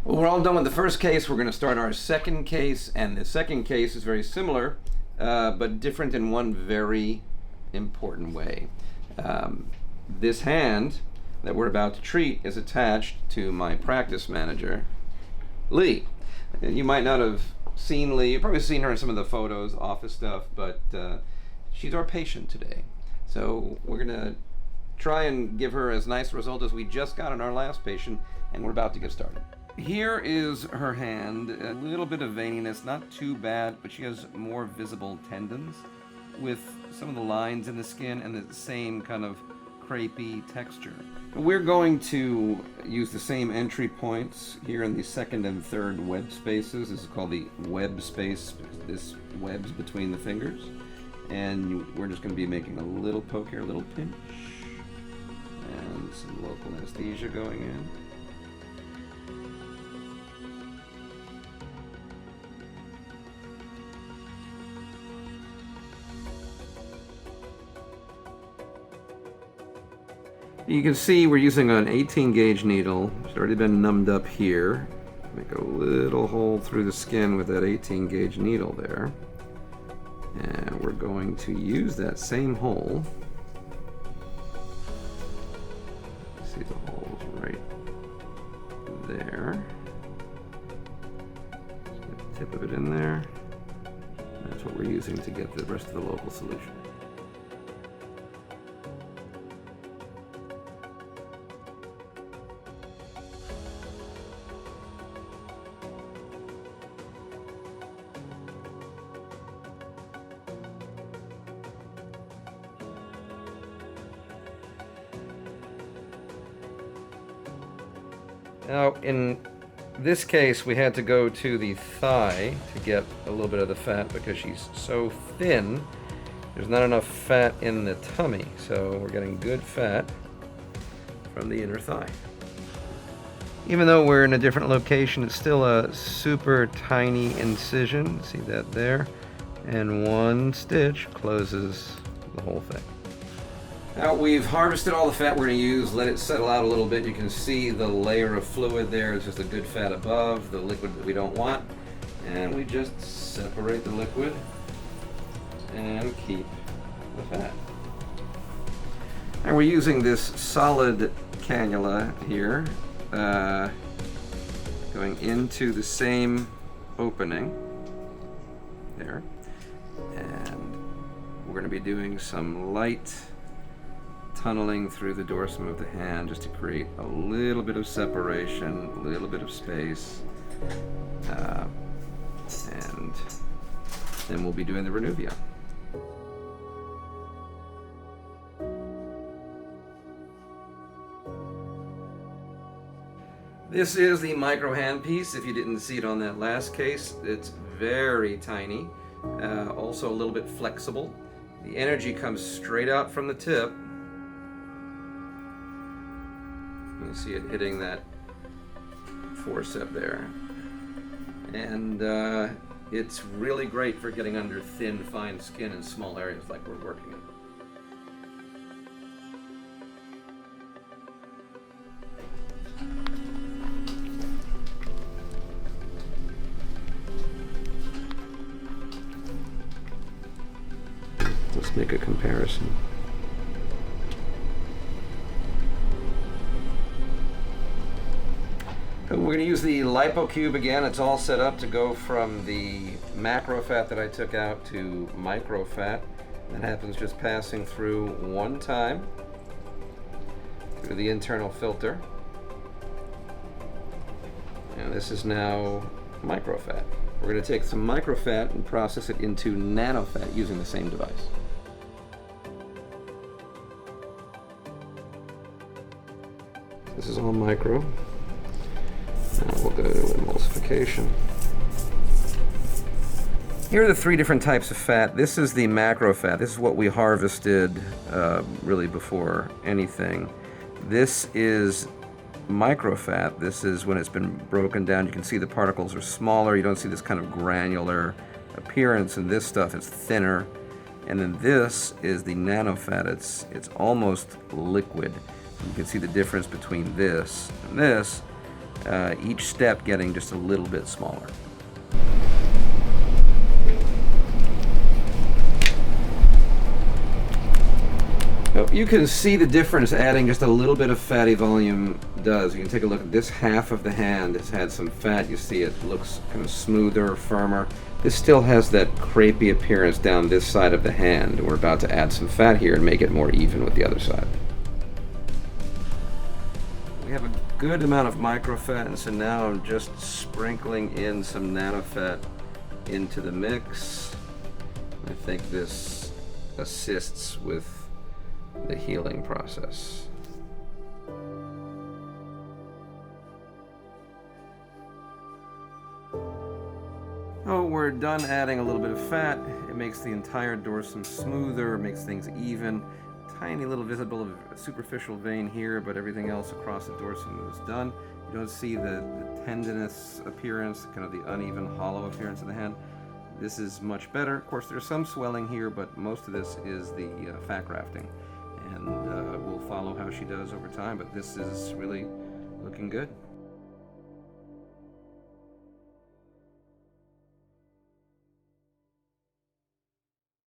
Well, we're all done with the first case. We're going to start our second case, and the second case is very similar, but different in one very important way. This hand that we're about to treat is attached to my practice manager, Lee. You might not have seen Lee. You've probably seen her in some of the photos, office stuff, but she's our patient today. So we're going to try and give her as nice a result as we just got on our last patient, and we're about to get started. Here is her hand. A little bit of veininess, not too bad, but she has more visible tendons with some of the lines in the skin and the same kind of crepey texture. We're going to use the same entry points here in the second and third web spaces. This is called the web space. This webs between the fingers. And we're just going to be making a little poke here, a little pinch. And some local anesthesia going in. You can see we're using an 18 gauge needle. It's already been numbed up here. Make a little hole through the skin with that 18 gauge needle there. And we're going to use that same hole. See the hole's right there. Just get the tip of it in there. That's what we're using to get the rest of the local solution. Now, in this case, we had to go to the thigh to get a little bit of the fat because she's so thin. There's not enough fat in the tummy, so we're getting good fat from the inner thigh. Even though we're in a different location, it's still a super tiny incision. See that there? And one stitch closes the whole thing. Now we've harvested all the fat we're going to use, let it settle out a little bit. You can see the layer of fluid there. It's just a good fat above, the liquid that we don't want. And we just separate the liquid and keep the fat. And we're using this solid cannula here, going into the same opening there. And we're going to be doing some light tunneling through the dorsum of the hand just to create a little bit of separation, a little bit of space, and then we'll be doing the Renuvion. This is the micro handpiece. If you didn't see it on that last case, it's very tiny, also a little bit flexible. The energy comes straight out from the tip. You see it hitting that forcep there. And it's really great for getting under thin, fine skin in small areas like we're working in. Let's make a comparison. We're going to use the Lipocube again. It's all set up to go from the macro fat that I took out to micro fat. That happens just passing through one time through the internal filter. And this is now micro fat. We're going to take some micro fat and process it into nano fat using the same device. This is all micro. Now we'll go to emulsification. Here are the three different types of fat. This is the macro fat. This is what we harvested really before anything. This is microfat. This is when it's been broken down. You can see the particles are smaller. You don't see this kind of granular appearance, and this stuff is thinner. And then this is the nanofat. It's almost liquid. You can see the difference between this and this. each step getting just a little bit smaller. So you can see the difference adding just a little bit of fatty volume does. You can take a look at this half of the hand. It's had some fat. You see it looks kind of smoother, firmer. This still has that crepey appearance down this side of the hand. We're about to add some fat here and make it more even with the other side. We have a good amount of microfat, and so now I'm just sprinkling in some nanofat into the mix. I think this assists with the healing process. Oh, we're done adding a little bit of fat. It makes the entire dorsum smoother, makes things even. Tiny little visible superficial vein here, but everything else across the dorsum is done. You don't see the tendinous appearance, kind of the uneven, hollow appearance of the hand. This is much better. Of course, there's some swelling here, but most of this is the fat grafting. And we'll follow how she does over time, but this is really looking good.